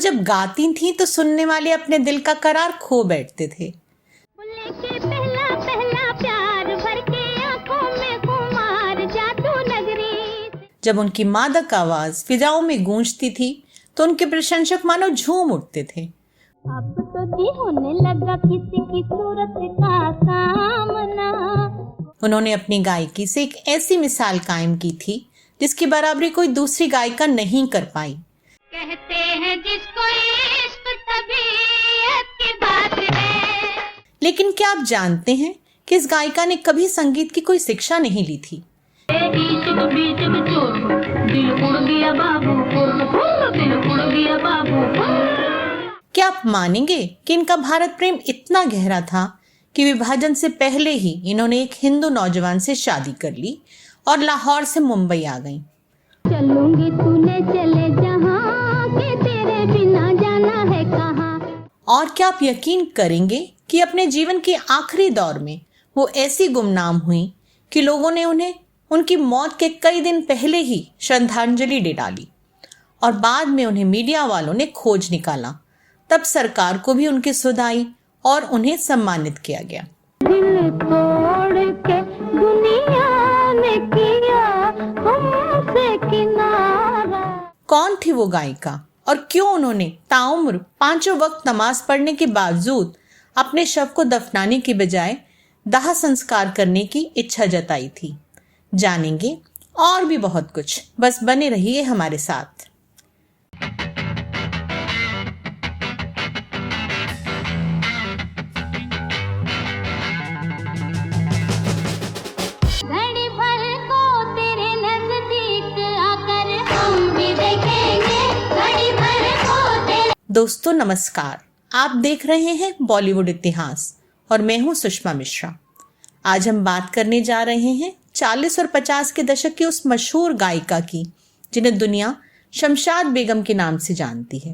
जब गाती थीं तो सुनने वाले अपने दिल का करार खो बैठते थे। पहला पहला प्यार भर के आंखों में कुमार जादू नगरी। जब उनकी मादक आवाज फिजाओं में गूंजती थी तो उनके प्रशंसक मानो झूम उठते थे। अब तो जी होने लगा किसी की सूरत का सामना। उन्होंने अपनी गायकी से एक ऐसी मिसाल कायम की थी जिसकी बराबरी कोई दूसरी गायिका नहीं कर पाई। कहते हैं जिसको इश्क तबीयत की बात है। लेकिन क्या आप जानते हैं कि इस गायिका ने कभी संगीत की कोई शिक्षा नहीं ली थी। क्या आप मानेंगे कि इनका भारत प्रेम इतना गहरा था कि विभाजन से पहले ही इन्होंने एक हिंदू नौजवान से शादी कर ली और लाहौर से मुंबई आ गईं। चलूंगी तूने चले जहां के तेरे बिना जाना है कहां। और क्या आप यकीन करेंगे कि अपने जीवन के आखिरी दौर में वो ऐसी गुमनाम हुई कि लोगों ने उन्हें उनकी मौत के कई दिन पहले ही श्रद्धांजलि दे डाली और बाद में उन्हें मीडिया वालों ने खोज निकाला। तब सरकार को भी उनकी सुध आई और उन्हें सम्मानित किया गया। दिल तोड़ के दुनिया ने किया हमसे किनारा। कौन थी वो गायिका और क्यों उन्होंने ताउम्र 5 वक्त नमाज पढ़ने के बावजूद अपने शव को दफनाने की बजाय दाह संस्कार करने की इच्छा जताई थी? जानेंगे और भी बहुत कुछ, बस बने रहिए हमारे साथ। दोस्तों नमस्कार, आप देख रहे हैं बॉलीवुड इतिहास और मैं हूं सुषमा मिश्रा। आज हम बात करने जा रहे हैं 40 और 50 के दशक की उस मशहूर गायिका की जिन्हें दुनिया शमशाद बेगम के नाम से जानती है।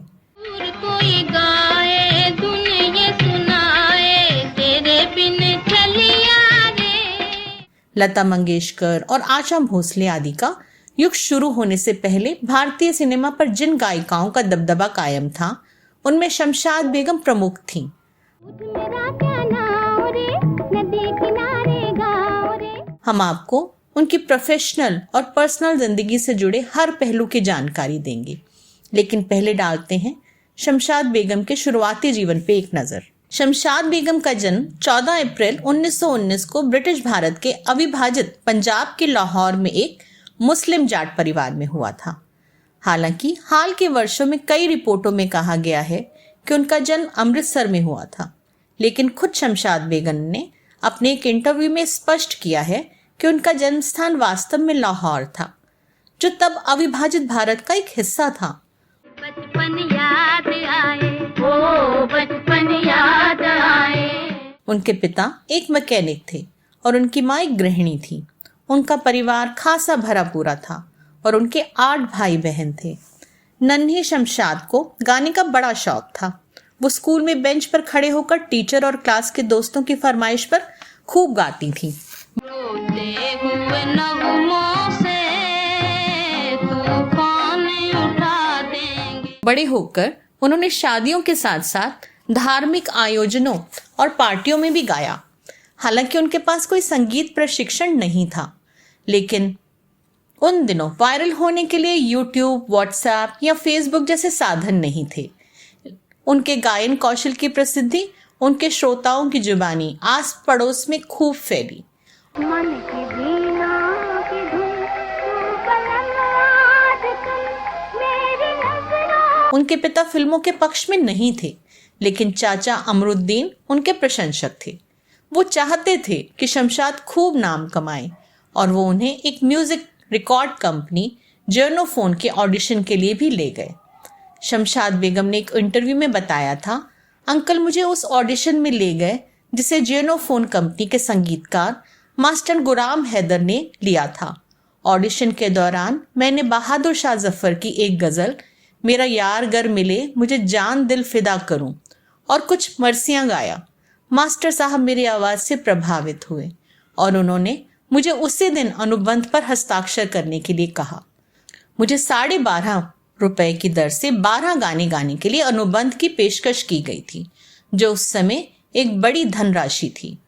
कोई गाए दुनिया सुनाए तेरे बिन चलिया रे। लता मंगेशकर और आशा भोसले आदि का युग शुरू होने से पहले भारतीय सिनेमा पर जिन गायिकाओं का दबदबा कायम था उनमें शमशाद बेगम प्रमुख थीं। हम आपको उनकी प्रोफेशनल और पर्सनल जिंदगी से जुड़े हर पहलू की जानकारी देंगे, लेकिन पहले डालते हैं शमशाद बेगम के शुरुआती जीवन पे एक नजर। शमशाद बेगम का जन्म 14 अप्रैल 1919 को ब्रिटिश भारत के अविभाजित पंजाब के लाहौर में एक मुस्लिम जाट परिवार में हुआ था। हालांकि हाल के वर्षों में कई रिपोर्टों में कहा गया है कि उनका जन्म अमृतसर में हुआ था, लेकिन खुद शमशाद बेगम ने अपने एक इंटरव्यू में स्पष्ट किया है कि उनका जन्म स्थान वास्तव में लाहौर था, जो तब अविभाजित भारत का एक हिस्सा था। बचपन याद आए, ओ बचपन याद आए। उनके पिता एक मैकेनिक थे और उनकी माँ एक गृहिणी थी। उनका परिवार खासा भरा पूरा था और उनके 8 भाई बहन थे। नन्हे शमशाद को गाने का बड़ा शौक था। वो स्कूल में बेंच पर खड़े होकर टीचर और क्लास के दोस्तों की फरमाइश पर खूब गाती थीं। बड़े होकर उन्होंने शादियों के साथ साथ धार्मिक आयोजनों और पार्टियों में भी गाया। हालांकि उनके पास कोई संगीत प्रशिक्षण नहीं था, लेकिन उन दिनों वायरल होने के लिए यूट्यूब, व्हाट्सएप या फेसबुक जैसे साधन नहीं थे। उनके गायन कौशल की प्रसिद्धि उनके श्रोताओं की जुबानी आस पड़ोस में खूब फैली। उनके पिता फिल्मों के पक्ष में नहीं थे, लेकिन चाचा अमरुद्दीन उनके प्रशंसक थे। वो चाहते थे कि शमशाद खूब नाम कमाए और वो उन्हें एक म्यूजिक रिकॉर्ड कंपनी जेनोफोन के ऑडिशन के लिए भी ले गए। शमशाद बेगम ने एक इंटरव्यू में बताया था, अंकल मुझे उस ऑडिशन में ले गए जिसे जेनोफोन कंपनी के संगीतकार मास्टर गुलाम हैदर ने लिया था। ऑडिशन के दौरान मैंने बहादुर शाह जफर की एक गज़ल मेरा यार गर मिले मुझे जान दिल फिदा करूं और कुछ मरसियां गाया। मास्टर साहब मेरी आवाज़ से प्रभावित हुए और उन्होंने मुझे उसी दिन अनुबंध पर हस्ताक्षर करने के लिए कहा। मुझे 12.5 रुपए की दर से 12 गाने गाने के लिए अनुबंध की पेशकश की गई थी, जो उस समय एक बड़ी धनराशि थी।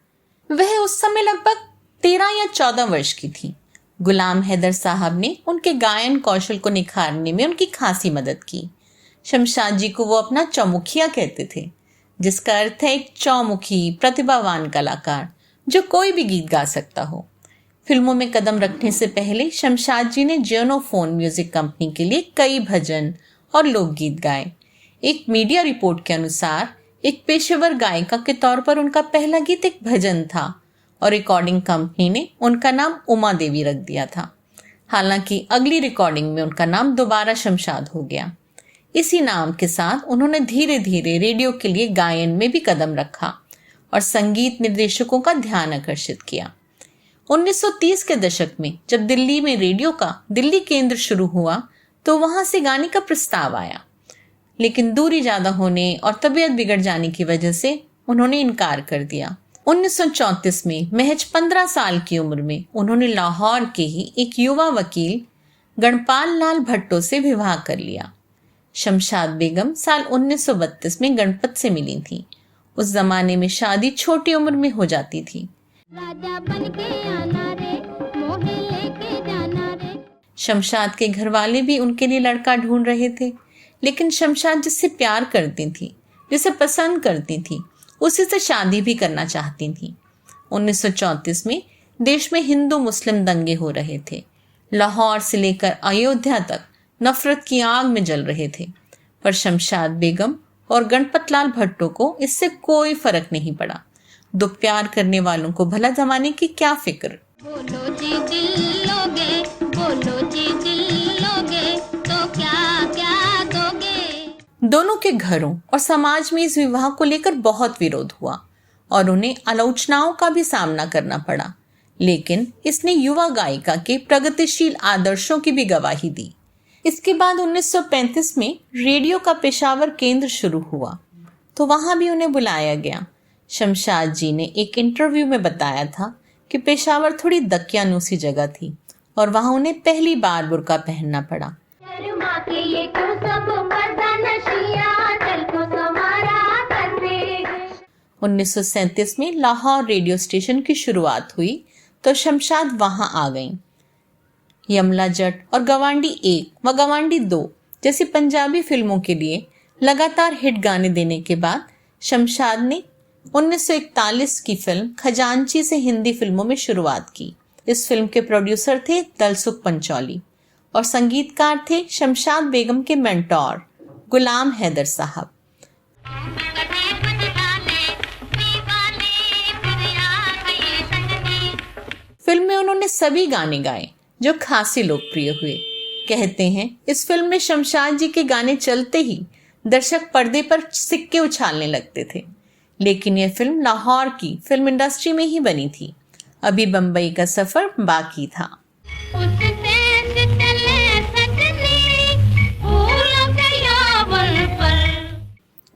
वह उस समय लगभग 13 या 14 वर्ष की थी। गुलाम हैदर साहब ने उनके गायन कौशल को निखारने में उनकी खासी मदद की। शमशाद जी को वो अपना चौमुखिया कहते थे, जिसका अर्थ है एक चौमुखी प्रतिभावान कलाकार जो कोई भी गीत गा सकता हो। फिल्मों में कदम रखने से पहले शमशाद जी ने जियोनोफोन म्यूजिक कंपनी के लिए कई भजन और लोकगीत गाए। एक मीडिया रिपोर्ट के अनुसार एक पेशेवर गायिका के तौर पर उनका पहला गीत एक भजन था और रिकॉर्डिंग कंपनी ने उनका नाम उमा देवी रख दिया था। हालांकि अगली रिकॉर्डिंग में उनका नाम दोबारा शमशाद हो गया। इसी नाम के साथ उन्होंने धीरे धीरे रेडियो के लिए गायन में भी कदम रखा और संगीत निर्देशकों का ध्यान आकर्षित किया। 1930 के दशक में जब दिल्ली में रेडियो का दिल्ली केंद्र शुरू हुआ तो वहां से गाने का प्रस्ताव आया, लेकिन दूरी ज्यादा होने और तबीयत बिगड़ जाने की वजह से उन्होंने इनकार कर दिया। 1934 में महज 15 साल की उम्र में उन्होंने लाहौर के ही एक युवा वकील गणपाल लाल भट्टो से विवाह कर लिया। शमशाद बेगम साल 1932 में गणपत से मिली थी। उस जमाने में शादी छोटी उम्र में हो जाती थी। राजा बन के आना रे, मोहे लेके जाना रे। शमशाद के घर वाले भी उनके लिए लड़का ढूंढ रहे थे, लेकिन शमशाद जिससे प्यार करती थी, जिसे पसंद करती थी, उसी से शादी भी करना चाहती थी। 1934 में देश में हिंदू मुस्लिम दंगे हो रहे थे। लाहौर से लेकर अयोध्या तक नफरत की आग में जल रहे थे, पर शमशाद बेगम और गणपत लाल भट्टो को इससे कोई फर्क नहीं पड़ा। दो प्यार करने वालों को भला जमाने की क्या फिक्र। बोलो जी दिल लोगे, बोलो जी दिल लोगे, तो क्या क्या दोगे। दोनों के घरों और समाज में इस विवाह को लेकर बहुत विरोध हुआ और उन्हें आलोचनाओं का भी सामना करना पड़ा, लेकिन इसने युवा गायिका के प्रगतिशील आदर्शों की भी गवाही दी। इसके बाद 1935 में रेडियो का पेशावर केंद्र शुरू हुआ तो वहां भी उन्हें बुलाया गया। शमशाद जी ने एक इंटरव्यू में बताया था कि पेशावर थोड़ी दकियानूसी जगह थी और वहां उन्हें पहली बार बुर्का पहनना पड़ा। 1937 में लाहौर रेडियो स्टेशन की शुरुआत हुई तो शमशाद वहां आ गईं। यमला जट और गवांडी 1 व गवांडी 2 जैसी पंजाबी फिल्मों के लिए लगातार हिट गाने देने के बाद शमशाद ने 1941 की फिल्म खजांची से हिंदी फिल्मों में शुरुआत की। इस फिल्म के प्रोड्यूसर थे दलसुख पंचौली और संगीतकार थे शमशाद बेगम के मेंटोर गुलाम हैदर साहब। फिल्म में उन्होंने सभी गाने गाए जो खासी लोकप्रिय हुए। कहते हैं इस फिल्म में शमशाद जी के गाने चलते ही दर्शक पर्दे पर सिक्के उछालने लगते थे, लेकिन यह फिल्म लाहौर की फिल्म इंडस्ट्री में ही बनी थी। अभी बंबई का सफर बाकी था।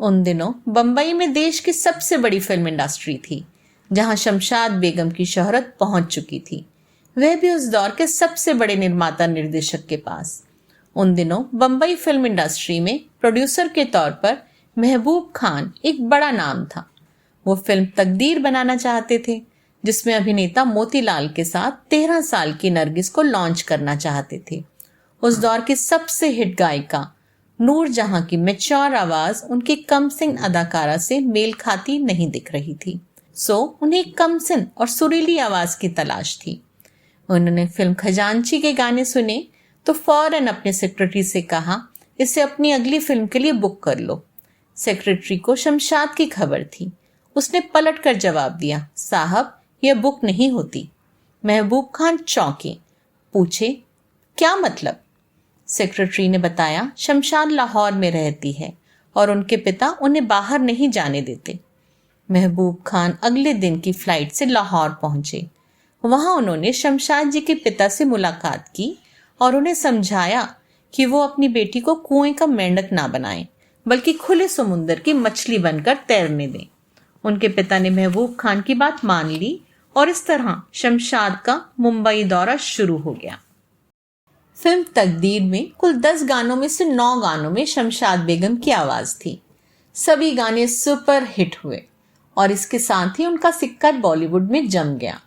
उन दिनों बंबई में देश की सबसे बड़ी फिल्म इंडस्ट्री थी, जहां शमशाद बेगम की शोहरत पहुंच चुकी थी, वह भी उस दौर के सबसे बड़े निर्माता निर्देशक के पास। उन दिनों बंबई फिल्म इंडस्ट्री में प्रोड्यूसर के तौर पर महबूब खान एक बड़ा नाम था। वो फिल्म तकदीर बनाना चाहते थे, जिसमें अभिनेता मोतीलाल के साथ 13 साल की नरगिस को लॉन्च करना चाहते थे। उस दौर की सबसे हिट गायिका नूर जहां की मैच्योर आवाज उनकी कमसिन अदाकारा से मेल खाती नहीं दिख रही थी, सो उन्हें कमसिन और सुरीली आवाज की तलाश थी। उन्होंने फिल्म खजांची के गाने सुने तो फौरन अपने सेक्रेटरी से कहा, इसे अपनी अगली फिल्म के लिए बुक कर लो। सेक्रेटरी को शमशाद की खबर थी। उसने पलट कर जवाब दिया, साहब यह बुक नहीं होती। महबूब खान चौंके, पूछे क्या मतलब? सेक्रेटरी ने बताया, शमशाद लाहौर में रहती है और उनके पिता उन्हें बाहर नहीं जाने देते। महबूब खान अगले दिन की फ्लाइट से लाहौर पहुंचे। वहां उन्होंने शमशाद जी के पिता से मुलाकात की और उन्हें समझाया कि वो अपनी बेटी को कुएं का मेंढक ना बनाएं, बल्कि खुले समुद्र की मछली बनकर तैरने दें। उनके पिता ने महबूब खान की बात मान ली और इस तरह शमशाद का मुंबई दौरा शुरू हो गया। फिल्म तकदीर में कुल 10 गानों में से 9 गानों में शमशाद बेगम की आवाज थी। सभी गाने सुपर हिट हुए और इसके साथ ही उनका सिक्का बॉलीवुड में जम गया।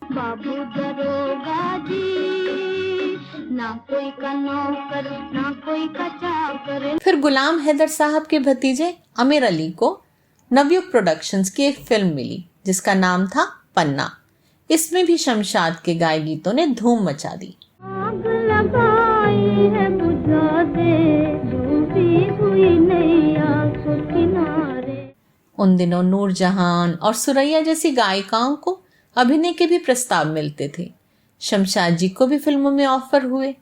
बाबू दरोगा जी, ना कोई का नौकर ना कोई का चाकर। फिर गुलाम हैदर साहब के भतीजे आमिर अली को नवयुग प्रोडक्शंस की एक फिल्म मिली जिसका नाम था पन्ना। इसमें भी शमशाद के गाए गीतों ने धूम मचा दी। आग लगाई है बुझा दे, डूबी हुई नैया के किनारे। उन दिनों नूरजहान और सुरैया जैसी गायिकाओं को अभिनय के भी प्रस्ताव मिलते थे। शमशाद जी को भी फिल्मों में ऑफर हुए,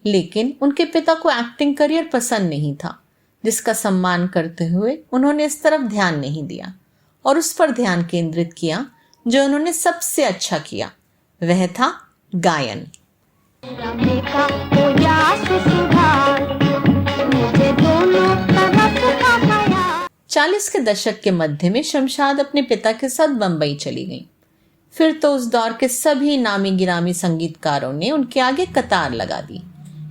लेकिन उनके पिता को एक्टिंग करियर पसंद नहीं था, जिसका सम्मान करते हुए उन्होंने इस तरफ ध्यान नहीं दिया और उस पर ध्यान केंद्रित किया जो उन्होंने सबसे अच्छा किया, वह था गायन। रमे का पूजा सुधार, मुझे दोनों तरफ का माया। 40 के दशक के मध्य में शमशाद अपने पिता के साथ बंबई चली गईं। फिर तो उस दौर के सभी नामी गिरामी संगीतकारों ने उनके आगे कतार लगा दी।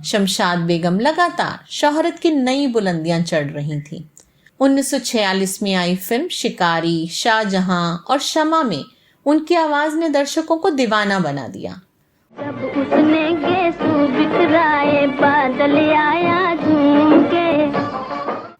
शमशाद बेगम लगातार शोहरत की नई बुलंदियां चढ़ रही थी। 1946 में आई फिल्म शिकारी, शाहजहां और शमा में उनकी आवाज ने दर्शकों को दीवाना बना दिया। जब उसने गेसू बिखराए, बादल आया झूम के।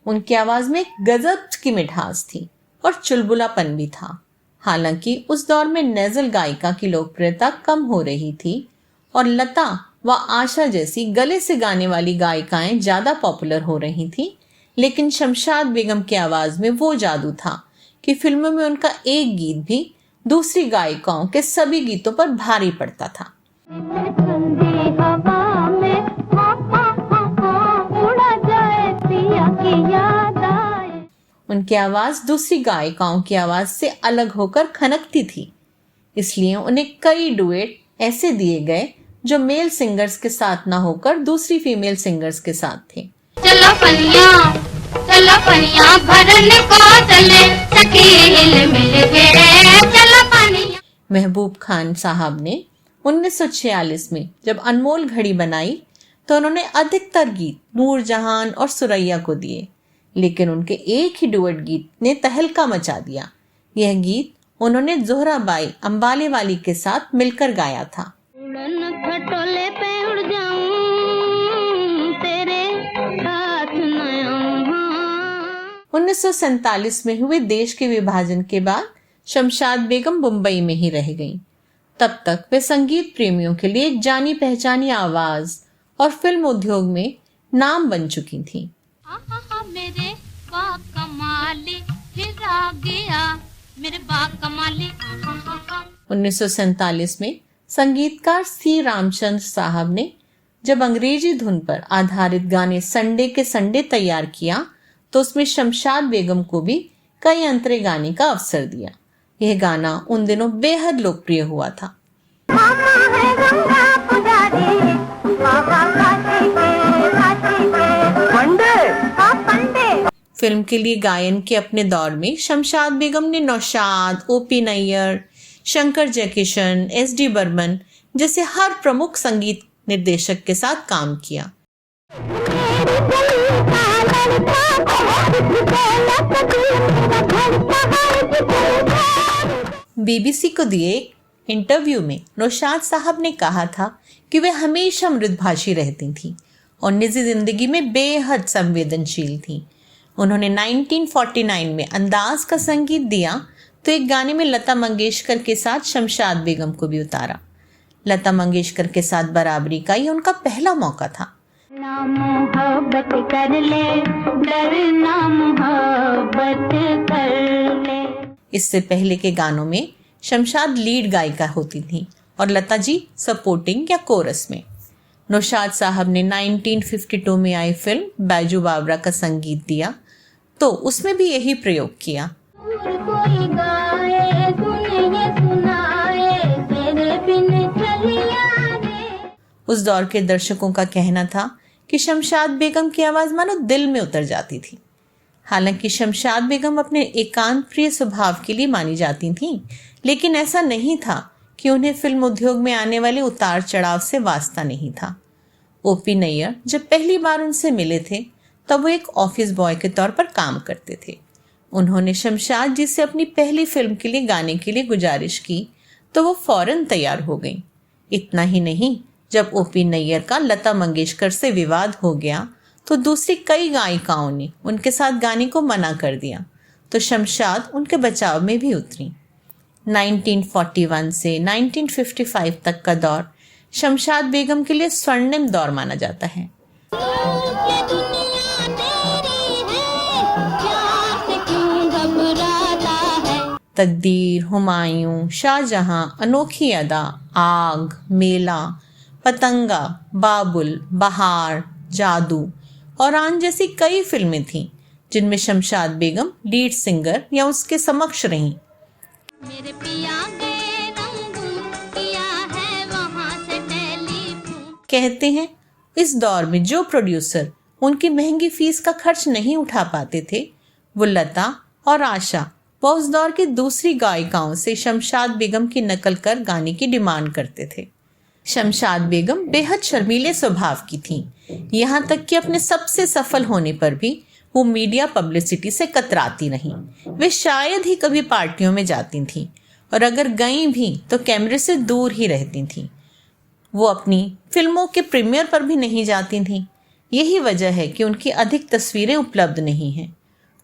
उनकी आवाज में एक गजब की मिठास थी और चुलबुलापन भी था। हालांकि उस दौर में नेजल गायिका की लोकप्रियता कम हो रही थी और लता व आशा जैसी गले से गाने वाली गायिकाएं ज्यादा पॉपुलर हो रही थी, लेकिन शमशाद बेगम की आवाज में वो जादू था कि फिल्मों में उनका एक गीत भी दूसरी गायिकाओं के सभी गीतों पर भारी पड़ता था। ठंडी हवा में उड़ा जाए पिया की याद आए। उनकी आवाज दूसरी गायिकाओं की आवाज से अलग होकर खनकती थी, इसलिए उन्हें कई डुएट ऐसे दिए गए जो मेल सिंगर्स के साथ ना होकर दूसरी फीमेल सिंगर्स के साथ थे। चलो पनिया भरन को चले, सकील मिल गए, चलो पनिया। महबूब खान साहब ने 1946 में जब अनमोल घड़ी बनाई तो उन्होंने अधिकतर गीत नूरजहान और सुरैया को दिए, लेकिन उनके एक ही डुएट गीत ने तहलका मचा दिया। यह गीत उन्होंने जोहराबाई अंबाले वाली के साथ मिलकर गाया था। उड़न खटोले पे उड़ जाऊं, तेरे साथ न आऊं। 1947 में हुए देश के विभाजन के बाद शमशाद बेगम मुंबई में ही रह गईं। तब तक वे संगीत प्रेमियों के लिए एक जानी पहचानी आवाज और फिल्म उद्योग में नाम बन चुकी थीं। मेरे बा कमाली फिर आ गया, मेरे बा कमाली। 1947 में संगीतकार सी रामचंद्र साहब ने जब अंग्रेजी धुन पर आधारित गाने संडे के संडे तैयार किया तो उसमें शमशाद बेगम को भी कई अंतरे गाने का अवसर दिया। यह गाना उन दिनों बेहद लोकप्रिय हुआ था। फिल्म के लिए गायन के अपने दौर में शमशाद बेगम ने नौशाद, ओपी नैयर, शंकर जयकिशन, एस.डी. बर्मन जैसे हर प्रमुख संगीत निर्देशक के साथ काम किया। बीबीसी को दिए एक इंटरव्यू में नौशाद साहब ने कहा था कि वे हमेशा मृदुभाषी रहती थीं और निजी जिंदगी में बेहद संवेदनशील थीं। उन्होंने 1949 में अंदाज का संगीत दिया तो एक गाने में लता मंगेशकर के साथ शमशाद बेगम को भी उतारा। लता मंगेशकर के साथ बराबरी का ये उनका पहला मौका था। ना मोहब्बत कर ले, डर ना मोहब्बत कर ले। इससे पहले के गानों में शमशाद लीड गायिका होती थी और लता जी सपोर्टिंग या कोरस में। नौशाद साहब ने 1952 में आई फिल्म बैजू बावरा का संगीत दिया तो उसमें भी यही प्रयोग किया। कोई गाए, सुने सुनाए, तेरे बिन चलिया रे। उस दौर के दर्शकों का कहना था कि शमशाद बेगम की आवाज मानो दिल में उतर जाती थी। हालांकि शमशाद बेगम अपने एकांत प्रिय स्वभाव के लिए मानी जाती थीं, लेकिन ऐसा नहीं था कि उन्हें फिल्म उद्योग में आने वाले उतार चढ़ाव से वास्ता नहीं था। ओपी नैयर जब पहली बार उनसे मिले थे तब वो एक ऑफिस बॉय के तौर पर काम करते थे। उन्होंने शमशाद जी से अपनी पहली फिल्म के लिए गाने के लिए गुजारिश की तो वो फौरन तैयार हो गई। इतना ही नहीं, जब ओपी नैयर का लता मंगेशकर से विवाद हो गया तो दूसरी कई गायिकाओं ने उनके साथ गाने को मना कर दिया तो शमशाद उनके बचाव में भी उतरी। 1941 से 1955 तक का दौर शमशाद बेगम के लिए स्वर्णिम दौर माना जाता है। ये दुनिया तेरी है, प्यार से क्यों घबराता है। तकदीर, हुमायूं, शाहजहां, अनोखी अदा, आग, मेला, पतंगा, बाबुल, बहार, जादू और आन जैसी कई फिल्में थीं जिनमें शमशाद बेगम लीड सिंगर या उसके समक्ष रहीं। मेरे पिया के रंगून किया है वहाँ से टेलीफोन। कहते हैं इस दौर में जो प्रोड्यूसर उनकी महंगी फीस का खर्च नहीं उठा पाते थे वो लता और आशा व उस दौर की दूसरी गायिकाओं से शमशाद बेगम की नकल कर गाने की डिमांड करते थे। शमशाद बेगम बेहद शर्मीले स्वभाव की थीं, यहाँ तक कि अपने सबसे सफल होने पर भी वो मीडिया पब्लिसिटी से कतराती नहीं। वे शायद ही कभी पार्टियों में जाती थीं और अगर गईं भी तो कैमरे से दूर ही रहती थीं। वो अपनी फिल्मों के प्रीमियर पर भी नहीं जाती थीं। यही वजह है कि उनकी अधिक तस्वीरें उपलब्ध नहीं हैं।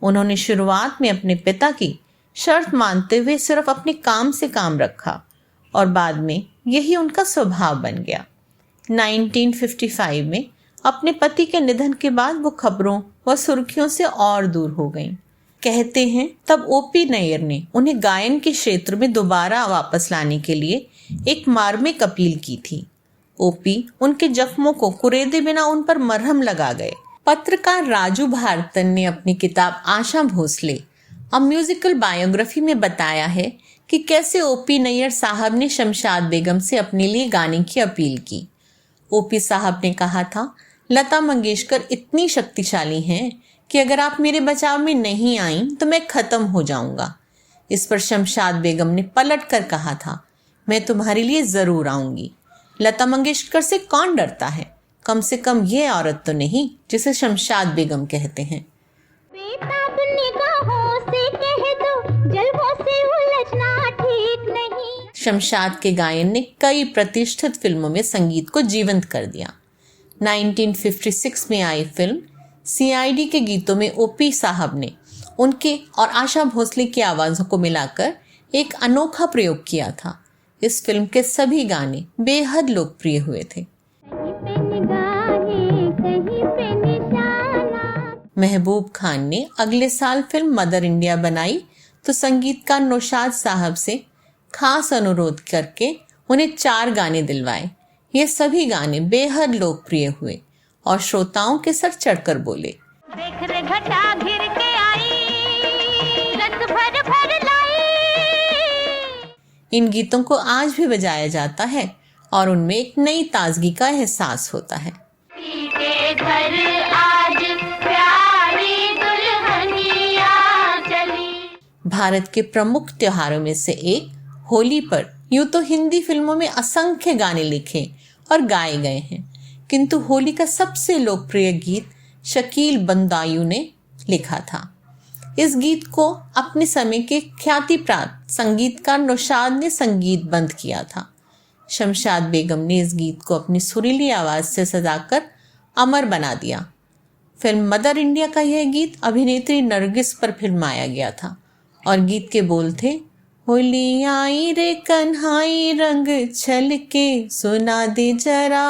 उन्होंने शुरुआत में अपने पिता की शर्त मानते हुए सिर्फ अपने काम से काम रखा और बाद में यही उनका स्वभाव बन गया। 1955 में अपने पति के निधन के बाद वो खबरों व सुर्खियों से और दूर हो गईं। कहते हैं तब ओपी नैयर ने उन्हें गायन के क्षेत्र में दोबारा वापस लाने के लिए एक मार्मिक अपील की थी। ओपी उनके जख्मों को कुरेदे बिना उन पर मरहम लगा गए। पत्रकार राजू भारतन ने अपनी किताब Asha Bhosle a musical biography में बताया है कि कैसे ओपी नैयर साहब ने शमशाद बेगम से अपने लिए गाने की अपील की। ओपी साहब ने कहा था, लता मंगेशकर इतनी शक्तिशाली हैं कि अगर आप मेरे बचाव में नहीं आईं तो मैं खत्म हो जाऊंगा। इस पर शमशाद बेगम ने पलट कर कहा था, मैं तुम्हारे लिए जरूर आऊंगी। लता मंगेशकर से कौन डरता है, कम से कम ये औरत तो नहीं जिसे शमशाद बेगम कहते हैं। बेताब निगाहों से कह दो, जल्दों से उलझना ठीक नहीं। शमशाद के गायन ने कई प्रतिष्ठित फिल्मों में संगीत को जीवंत कर दिया। 1956 में आई फिल्म CID के गीतों में ओपी साहब ने उनके और आशा भोसले की आवाज़ों को मिलाकर एक अनोखा प्रयोग किया था। इस फिल्म के सभी गाने बेहद लोकप्रिय हुए थे। महबूब खान ने अगले साल फिल्म मदर इंडिया बनाई तो संगीतकार नौशाद साहब से खास अनुरोध करके उन्हें 4 गाने दिलवाए। ये सभी गाने बेहद लोकप्रिय हुए और श्रोताओं के सर चढ़कर बोले, देख रे घटा घिर के आई, रस भर भर लाई। इन गीतों को आज भी बजाया जाता है और उनमें एक नई ताजगी का एहसास होता है। के घर आज प्यारी दुल्हनिया चली। भारत के प्रमुख त्योहारों में से एक होली पर यूं तो हिंदी फिल्मों में असंख्य गाने लिखे और गाए गए हैं, किंतु होली का सबसे लोकप्रिय गीत शकील बंदायू ने लिखा था। इस गीत को अपने समय के ख्याति प्राप्त संगीतकार नौशाद ने संगीतबद्ध किया था। शमशाद बेगम ने इस गीत को अपनी सुरीली आवाज़ से सजाकर अमर बना दिया। फिल्म मदर इंडिया का यह गीत अभिनेत्री नरगिस पर फिल्माया गया था और गीत के बोल थे, होली आई रे कन्हाई रंग छलके सुना दे जरा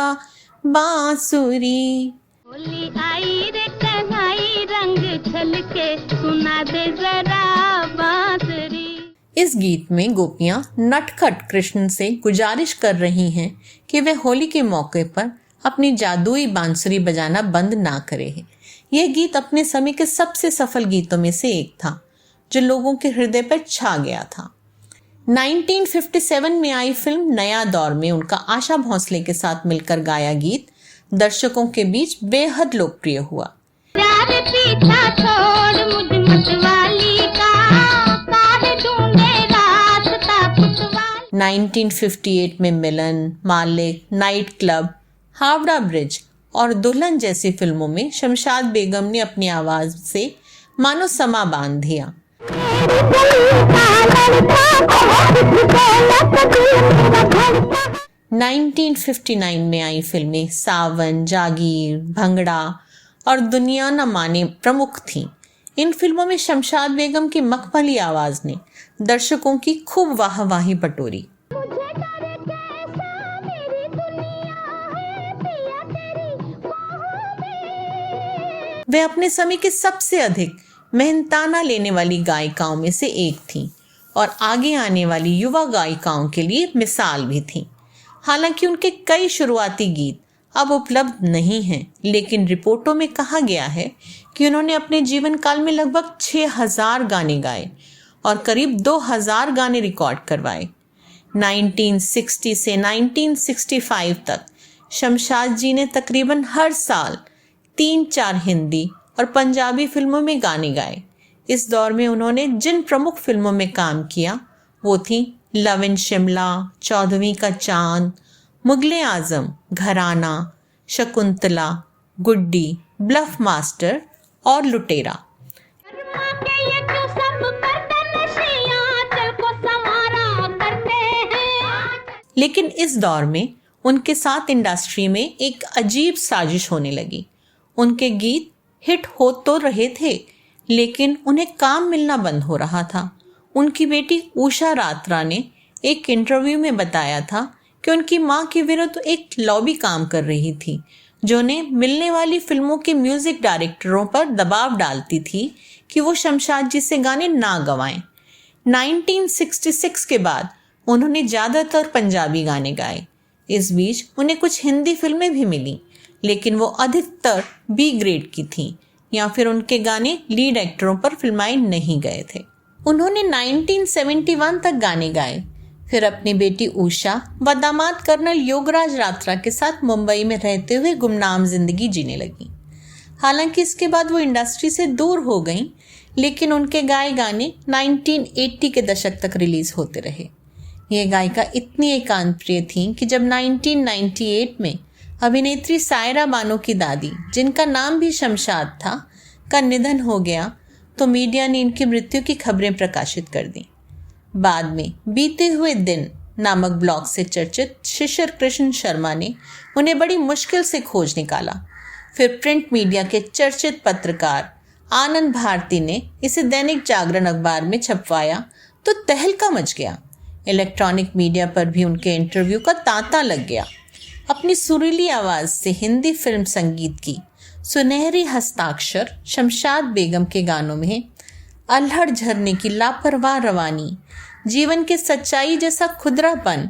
बांसुरी। होली आई रे कन्हाई रंग छलके सुना दे जरा बांसुरी। इस गीत में गोपियां नटखट कृष्ण से गुजारिश कर रही हैं कि वे होली के मौके पर अपनी जादुई बांसुरी बजाना बंद ना करें। यह गीत अपने समय के सबसे सफल गीतों में से एक था जो लोगों के हृदय पर छा गया था। 1957 में आई फिल्म नया दौर में उनका आशा भोसले के साथ मिलकर गाया गीत दर्शकों के बीच बेहद लोकप्रिय हुआ। प्यार पीछा छोड़ मुझ मतवाली का, काहे ढूंढे रास्ता कुतवाली। 1958 में मिलन, मालिक, नाइट क्लब, हावड़ा ब्रिज और दुल्हन जैसी फिल्मों में शमशाद बेगम ने अपनी आवाज से मानो समा बांध दिया। 1959 में आई फिल्में सावन, जागीर, भंगड़ा और दुनिया न माने प्रमुख थीं। इन फिल्मों में शमशाद बेगम की मखमली आवाज ने दर्शकों की खूब वाहवाही बटोरी। वे अपने समय की सबसे अधिक मेहनताना लेने वाली गायिकाओं में से एक थीं और आगे आने वाली युवा गायिकाओं के लिए मिसाल भी थीं। हालांकि उनके कई शुरुआती गीत अब उपलब्ध नहीं हैं, लेकिन रिपोर्टों में कहा गया है कि उन्होंने अपने जीवन काल में लगभग 6000 गाने गाए और करीब 2000 गाने रिकॉर्ड करवाए। 1960 से 1965 तक शमशाद जी ने तकरीबन हर साल 3-4 हिंदी और पंजाबी फिल्मों में गाने गाए। इस दौर में उन्होंने जिन प्रमुख फिल्मों में काम किया वो थी लव इन शिमला, 14वीं का चांद, मुगले आजम, घराना, शकुंतला, गुड्डी, ब्लफ मास्टर और लुटेरा। लेकिन इस दौर में उनके साथ इंडस्ट्री में एक अजीब साजिश होने लगी। उनके गीत हिट हो तो रहे थे, लेकिन उन्हें काम मिलना बंद हो रहा था। उनकी बेटी उषा रात्रा ने एक इंटरव्यू में बताया था कि उनकी मां के विरुद्ध एक लॉबी काम कर रही थी, जो उन्हें मिलने वाली फिल्मों के म्यूजिक डायरेक्टरों पर दबाव डालती थी कि वो शमशाद जी से गाने ना गवाएं। 1966 के बाद उन्होंने ज़्यादातर पंजाबी गाने गाए। इस बीच उन्हें कुछ हिंदी फिल्में भी मिली, लेकिन वो अधिकतर बी ग्रेड की थीं या फिर उनके गाने लीड एक्टरों पर फिल्माए नहीं गए थे। उन्होंने 1971 तक गाने गाए, फिर अपनी बेटी उषा व दामाद कर्नल योगराज रात्रा के साथ मुंबई में रहते हुए गुमनाम जिंदगी जीने लगी। हालांकि इसके बाद वो इंडस्ट्री से दूर हो गईं, लेकिन उनके गाए गाने 1980 के दशक तक रिलीज होते रहे। ये गायिका इतनी एकांत प्रिय थीं कि जब 1998 में अभिनेत्री सायरा बानो की दादी, जिनका नाम भी शमशाद था, का निधन हो गया तो मीडिया ने इनकी मृत्यु की खबरें प्रकाशित कर दी। बाद में बीते हुए दिन नामक ब्लॉग से चर्चित शिशिर कृष्ण शर्मा ने उन्हें बड़ी मुश्किल से खोज निकाला। फिर प्रिंट मीडिया के चर्चित पत्रकार आनंद भारती ने इसे दैनिक जागरण अखबार में छपवाया तो तहलका मच गया। इलेक्ट्रॉनिक मीडिया पर भी उनके इंटरव्यू का तांता लग गया। अपनी सुरीली आवाज़ से हिंदी फिल्म संगीत की सुनहरी हस्ताक्षर शमशाद बेगम के गानों में अल्हड़ झरने की लापरवाह रवानी, जीवन के सच्चाई जैसा खुदरापन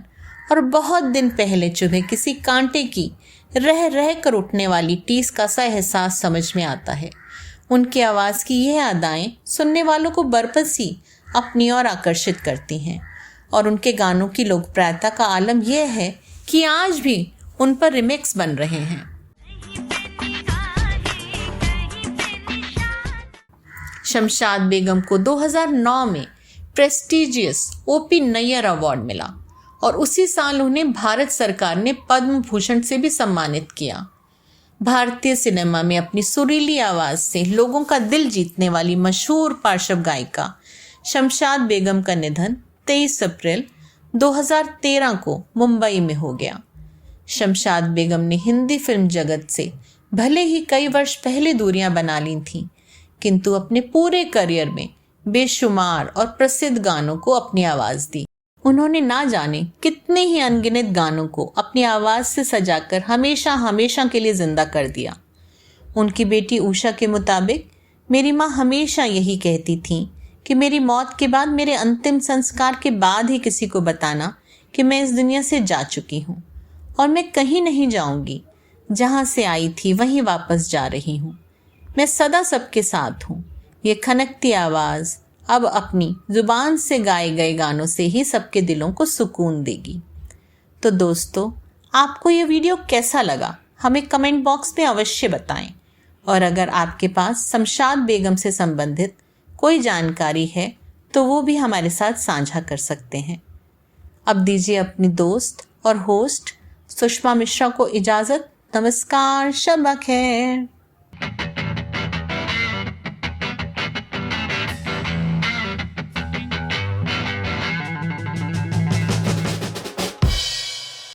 और बहुत दिन पहले चुभे किसी कांटे की रह रह कर उठने वाली टीस का सा एहसास समझ में आता है। उनकी आवाज़ की यह अदाएं सुनने वालों को बरपसी अपनी ओर आकर्षित करती हैं और उनके गानों की लोकप्रियता का आलम यह है कि आज भी उन पर रिमिक्स बन रहे हैं। शमशाद बेगम को 2009 में प्रेस्टिजियस ओपी नैयर अवार्ड मिला और उसी साल उन्हें भारत सरकार ने पद्म भूषण से भी सम्मानित किया। भारतीय सिनेमा में अपनी सुरीली आवाज़ से लोगों का दिल जीतने वाली मशहूर पार्श्व गायिका शमशाद बेगम का निधन 23 अप्रैल 2013 को मुंबई में हो गया। शमशाद बेगम ने हिंदी फिल्म जगत से भले ही कई वर्ष पहले दूरियां बना ली थीं, किंतु अपने पूरे करियर में बेशुमार और प्रसिद्ध गानों को अपनी आवाज़ दी। उन्होंने ना जाने कितने ही अनगिनत गानों को अपनी आवाज़ से सजाकर हमेशा हमेशा के लिए जिंदा कर दिया। उनकी बेटी उषा के मुताबिक, मेरी माँ हमेशा यही कहती थी कि मेरी मौत के बाद, मेरे अंतिम संस्कार के बाद ही किसी को बताना कि मैं इस दुनिया से जा चुकी हूँ और मैं कहीं नहीं जाऊँगी। जहाँ से आई थी वहीं वापस जा रही हूँ। मैं सदा सबके साथ हूँ। ये खनकती आवाज़ अब अपनी जुबान से गाए गए गानों से ही सबके दिलों को सुकून देगी। तो दोस्तों, आपको ये वीडियो कैसा लगा हमें कमेंट बॉक्स में अवश्य बताएं, और अगर आपके पास शमशाद बेगम से संबंधित कोई जानकारी है तो वो भी हमारे साथ साझा कर सकते हैं। अब दीजिए अपनी दोस्त और होस्ट सुषमा मिश्रा को इजाज़त। नमस्कार, शब खैर।